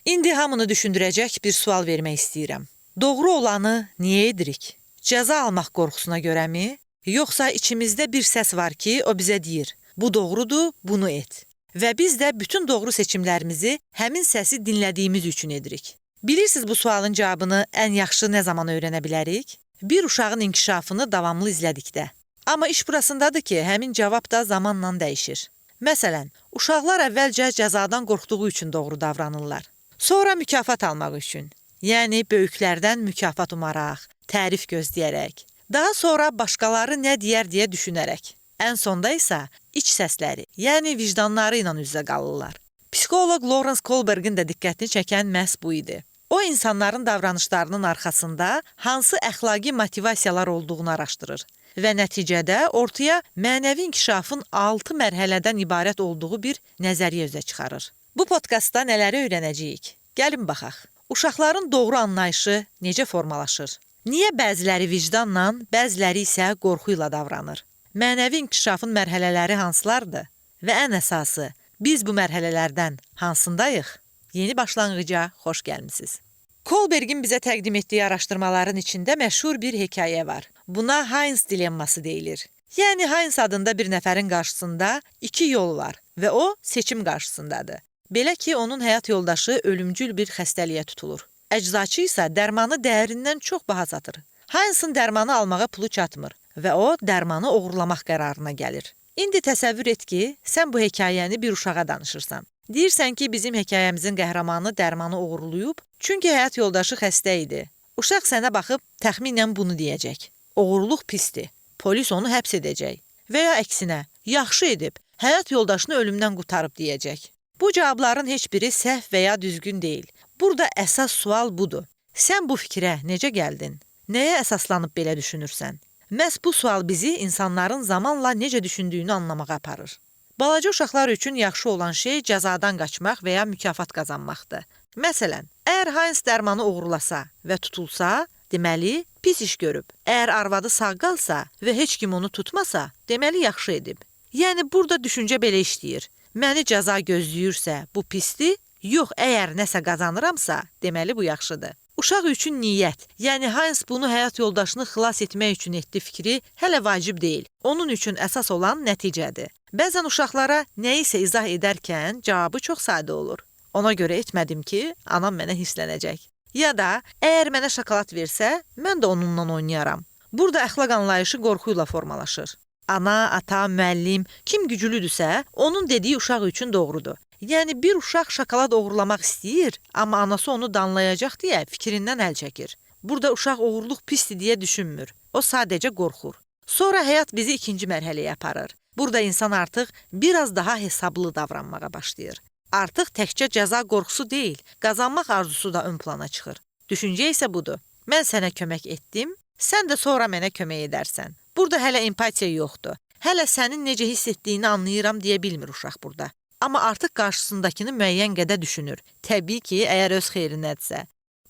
İndi hamını düşündürəcək bir sual vermək istəyirəm. Doğru olanı niyə edirik? Cəza almaq qorxusuna görəmi? Yoxsa içimizdə bir səs var ki, o bizə deyir, bu doğrudur, bunu et. Və biz də bütün doğru seçimlərimizi həmin səsi dinlədiyimiz üçün edirik. Bilirsiniz bu sualın cavabını ən yaxşı nə zaman öyrənə bilərik? Bir uşağın inkişafını davamlı izlədikdə. Amma iş burasındadır ki, həmin cavab da zamanla dəyişir. Məsələn, uşaqlar əvvəlcə cəzadan qorxduğu üçün doğru davranırlar. Sonra mükafat almaq üçün. Yəni, böyüklərdən mükafat umaraq, tərif gözləyərək. Daha sonra başqaları nə deyər deyə düşünərək. Ən sonda isə iç səsləri, yəni vicdanları ilə üzə qalırlar. Psixoloq Lawrence Kohlbergin də diqqətini çəkən məhz bu idi. O, insanların davranışlarının arxasında hansı əxlaqi motivasiyalar olduğunu araşdırır və nəticədə ortaya mənəvi inkişafın 6 mərhələdən ibarət olduğu bir nəzəriyyə üzə çıxarır. Bu podkastda nələri öyrənəcəyik? Gəlin baxaq. Uşaqların doğru anlayışı necə formalaşır? Niyə bəziləri vicdanla, bəziləri isə qorxu ilə davranır? Mənəvi inkişafın mərhələləri hansılardır? Və ən əsası, biz bu mərhələlərdən hansındayıq? Yeni başlanğıca xoş gəlmisiniz. Kohlbergin bizə təqdim etdiyi araşdırmaların içində məşhur bir hekayə var. Buna Heinz dilemması deyilir. Yəni, Heinz adında bir nəfərin qarşısında 2 yol var və o, seçim qarşısındadır. Belə ki, onun həyat yoldaşı ölümcül bir xəstəliyə tutulur. Əczaçı isə dərmanı dəyərindən çox baha satır. Heinz'ın dərmanı almağa pulu çatmır və o, dərmanı oğurlamaq qərarına gəlir. İndi təsəvvür et ki, sən bu hekayəni bir uşağa danışırsan. Deyirsən ki, bizim hekayəmizin qəhrəmanı dərmanı oğurlayıb, çünki həyat yoldaşı xəstə idi. Uşaq sənə baxıb təxminən bunu deyəcək. Oğurluq pisdir, polis onu həbs edəcək. Və ya əksinə, yaxşı edib, həyat yoldaşını ölümdən qurtarıb deyəcək. Bu cavabların heç biri səhv və ya düzgün deyil. Burada əsas sual budur. Sən bu fikrə necə gəldin? Nəyə əsaslanıb belə düşünürsən? Məhz bu sual bizi insanların zamanla necə düşündüyünü anlamağa aparır. Balaca uşaqlar üçün yaxşı olan şey cəzadan qaçmaq və ya mükafat qazanmaqdır. Məsələn, əgər Heinz dərmanı oğurlasa və tutulsa, deməli, pis iş görüb. Əgər arvadı sağ qalsa və heç kim onu tutmasa, deməli, yaxşı edib. Yəni, burada düşüncə belə işləyir. Məni cəza gözləyirsə, bu pisdir, yox, əgər nəsə qazanıramsa, deməli, bu yaxşıdır. Uşaq üçün niyyət, yəni Heinz bunu həyat yoldaşını xilas etmək üçün etdi fikri hələ vacib deyil. Onun üçün əsas olan nəticədir. Bəzən uşaqlara nəyisə izah edərkən cavabı çox sadə olur. Ona görə etmədim ki, anam mənə hisslənəcək. Ya da, əgər mənə şokolad versə, mən də onunla oynayaram. Burada əxlaq anlayışı qorxu ilə formalaşır. Ana, ata, müəllim, kim güclüdürsə, onun dediyi uşaq üçün doğrudur. Yəni, bir uşaq şokolad oğurlamaq istəyir, amma anası onu danlayacaq deyə fikrindən əl çəkir. Burada uşaq oğurluq pisdir deyə düşünmür. O sadəcə qorxur. Sonra həyat bizi ikinci mərhələyə aparır. Burada insan artıq biraz daha hesablı davranmağa başlayır. Artıq təkcə cəza qorxusu deyil, qazanmaq arzusu da ön plana çıxır. Düşüncə isə budur. Mən sənə kömək etdim, sən də sonra mənə kömək edərsən. Burada hələ empatiya yoxdur. Hələ sənin necə hiss etdiyini anlayıram deyə bilmir uşaq burada. Amma artıq qarşısındakını müəyyən qədər düşünür. Təbii ki, əgər öz xeyrinədirsə.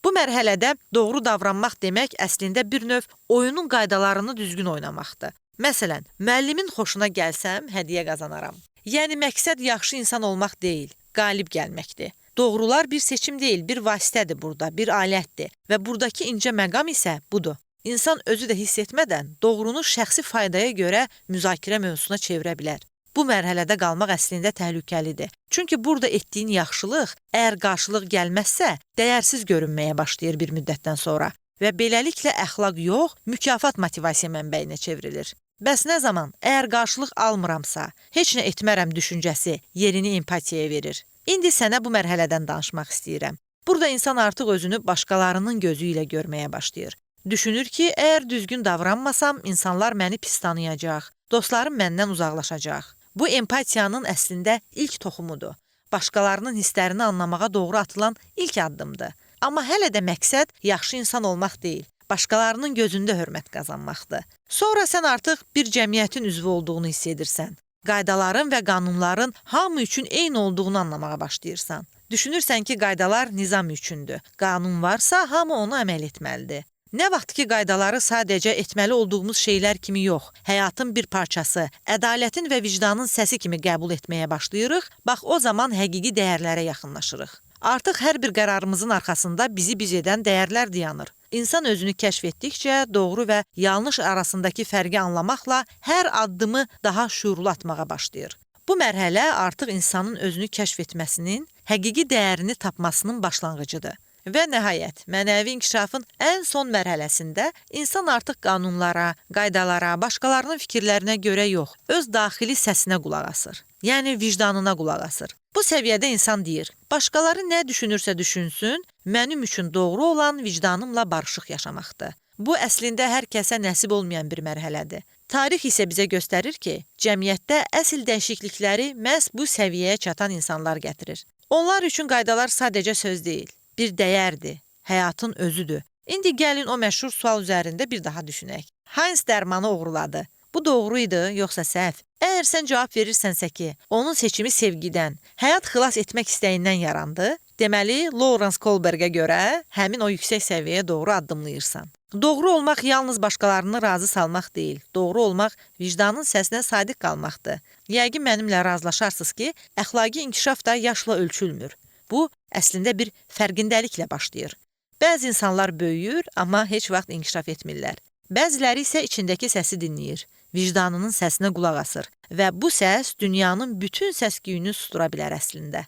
Bu mərhələdə doğru davranmaq demək əslində bir növ oyunun qaydalarını düzgün oynamaqdır. Məsələn, müəllimin xoşuna gəlsəm, hədiyyə qazanaram. Yəni, məqsəd yaxşı insan olmaq deyil, qalib gəlməkdir. Doğrular bir seçim deyil, bir vasitədir burada, bir alətdir. Və buradakı incə məqam isə budur. İnsan özü də hiss etmədən doğrunu şəxsi faydaya görə müzakirə mövzusuna çevirə bilər. Bu mərhələdə qalmaq əslində təhlükəlidir. Çünki burada etdiyin yaxşılıq, əgər qarşılıq gəlməzsə, dəyərsiz görünməyə başlayır bir müddətdən sonra. Və beləliklə əxlaq yox, mükafat motivasiya mənbəyinə çevrilir. Bəs nə zaman, əgər qarşılıq almıramsa, heç nə etmərəm düşüncəsi yerini empatiyaya verir. İndi sənə bu mərhələdən danışmaq istəyirəm. Burada insan artıq özünü başqalarının gözü ilə görməyə başlayır. Düşünür ki, əgər düzgün davranmasam, insanlar məni pis tanıyacaq, dostlarım məndən uzaqlaşacaq. Bu empatiyanın əslində ilk toxumudur. Başqalarının hisslərini anlamağa doğru atılan ilk addımdır. Amma hələ də məqsəd yaxşı insan olmaq deyil, başqalarının gözündə hörmət qazanmaqdır. Sonra sən artıq bir cəmiyyətin üzvü olduğunu hiss edirsən. Qaydaların və qanunların hamı üçün eyni olduğunu anlamağa başlayırsan. Düşünürsən ki, qaydalar nizam üçündür. Qanun varsa, hamı ona əməl etməlidir. Nə vaxt ki, qaydaları sadəcə etməli olduğumuz şeylər kimi yox, həyatın bir parçası, ədalətin və vicdanın səsi kimi qəbul etməyə başlayırıq, bax o zaman həqiqi dəyərlərə yaxınlaşırıq. Artıq hər bir qərarımızın arxasında bizi biz edən dəyərlər dayanır. İnsan özünü kəşf etdikcə doğru və yanlış arasındakı fərqi anlamaqla hər addımı daha şuurlu atmağa başlayır. Bu mərhələ artıq insanın özünü kəşf etməsinin, həqiqi dəyərini tapmasının başlanğıcıdır. Və nəhayət, mənəvi inkişafın ən son mərhələsində insan artıq qanunlara, qaydalara, başqalarının fikirlərinə görə yox, öz daxili səsinə qulaq asır. Yəni vicdanına qulaq asır. Bu səviyyədə insan deyir, başqaları nə düşünürsə düşünsün, mənim üçün doğru olan vicdanımla barışıq yaşamaqdır. Bu əslində hər kəsə nəsib olmayan bir mərhələdir. Tarix isə bizə göstərir ki, cəmiyyətdə əsl dəyişiklikləri məhz bu səviyyəyə çatan insanlar gətirir. Onlar üçün qaydalar sadəcə söz deyil, bir dəyərdir, həyatın özüdür. İndi gəlin o məşhur sual üzərində bir daha düşünək. Heinz dərmanı oğurladı. Bu doğru idi, yoxsa səhv? Əgər sən cavab verirsənsə ki, onun seçimi sevgidən, həyat xilas etmək istəyindən yarandı, deməli, Lawrence Kohlbergə görə həmin o yüksək səviyyəyə doğru addımlayırsan. Doğru olmaq yalnız başqalarını razı salmaq deyil, doğru olmaq vicdanın səsinə sadiq qalmaqdır. Yəqin mənimlə razılaşarsınız ki, əxlaqi inkişaf da yaşla ölçülmür. Bu, əslində bir fərqindəliklə başlayır. Bəzi insanlar böyüyür, amma heç vaxt inkişaf etmirlər. Bəziləri isə içindəki səsi dinləyir, vicdanının səsinə qulaq asır və bu səs dünyanın bütün səs-küyünü sustura bilər əslində.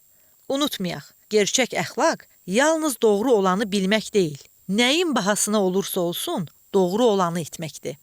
Unutmayaq, gerçək əxlaq yalnız doğru olanı bilmək deyil, nəyin bahasına olursa olsun doğru olanı etməkdir.